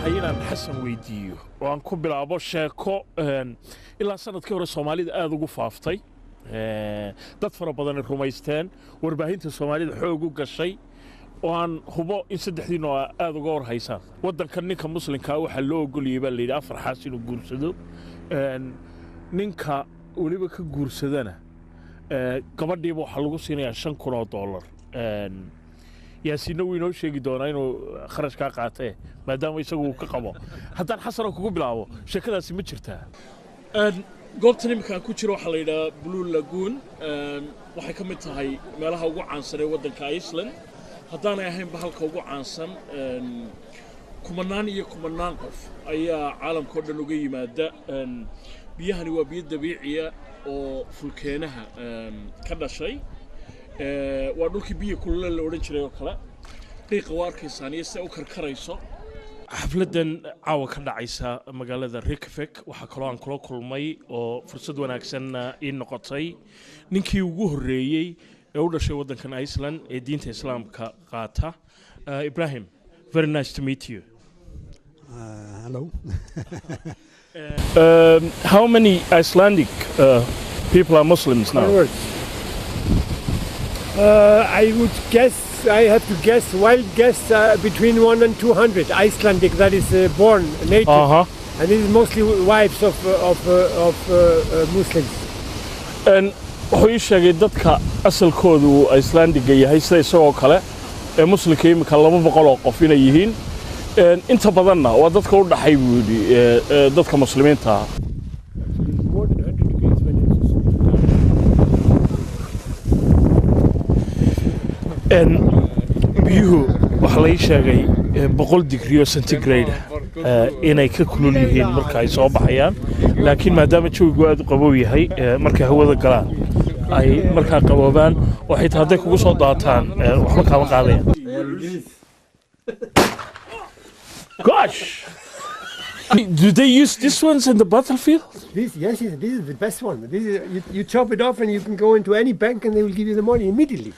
jeclahay inaan xasan weydiiyo oo aan ku bilaabo sheeko ilaa sanadkii hore Soomaalida aad ugu faaftay dad fara badan rumaysteen warbaahinta Soomaalida xoog u gashay oo aan hubo in saddexdiina aad uga warhaysaan wadankan ninka muslimka waxa loo ogoliyay baa leeyahay afar xaas inuu guursado ninka waliba ka guursadana gabadhiiba waxa lagu siinayaa $5,000 yaasiin uu inoo sheegi doonaa inuu kharash ka qaatay maadaama isagu ka qabo haddaan xasan kugu bilaabo sheekadaasi ma jirtaa goobtan imika ku jiro waxa la yiraahdaa Blue Lagoon waxay ka mid tahay meelaha ugu caansan ee wadanka Iceland haddaan ahayn bahalka ugu caansan kumanaan iyo kumanaan qof ayaa caalamka oo dhan uga yimaada biyahani waa biyo dabiici ah oo fulkeenaha ka dhashay waa dhulkii biyo kulul la oran jiray oo kale qiiqa waa arkaysaan iyo sida u karkarayso xafladan caawa ka dhacaysa magaalada Reykjavik waxa kale oo aan kula kulmay oo fursad wanaagsan ii noqotay ninkii ugu horeeyay ee u dhashay wadankan Iceland ee diinta Islaamka qaata Ibrahim, very nice to meet you. Hello. How many Icelandic people are Muslims now? I would guess, I have to guess, wild guess, between 100 and 200 Icelandic that is born native. And it is mostly wives of Muslims. And wuxuu ii sheegay dadka asalkoodu uu Icelandiga yahay sida isagoo kale ee muslimka imika 200 oo qof inay yihiin inta badanna waa dadka u dhaxay buu yidhi dadka muslimiinta ah biyuhu waxa la ii sheegay 100 degree centigrade inay ka kulul yihiin marka ay soo baxayaan laakiin maadaama jawigu aad u qabow yahay markay hawada galaan ay markaa qaboobaan oo xitaa hadday kugu soo daataan waxba kaama qaadayaan gosh do they use this ones in the battlefield? Yes, this is the best one. This is, you chop it off and you can go into any bank and they will give you the money immediately.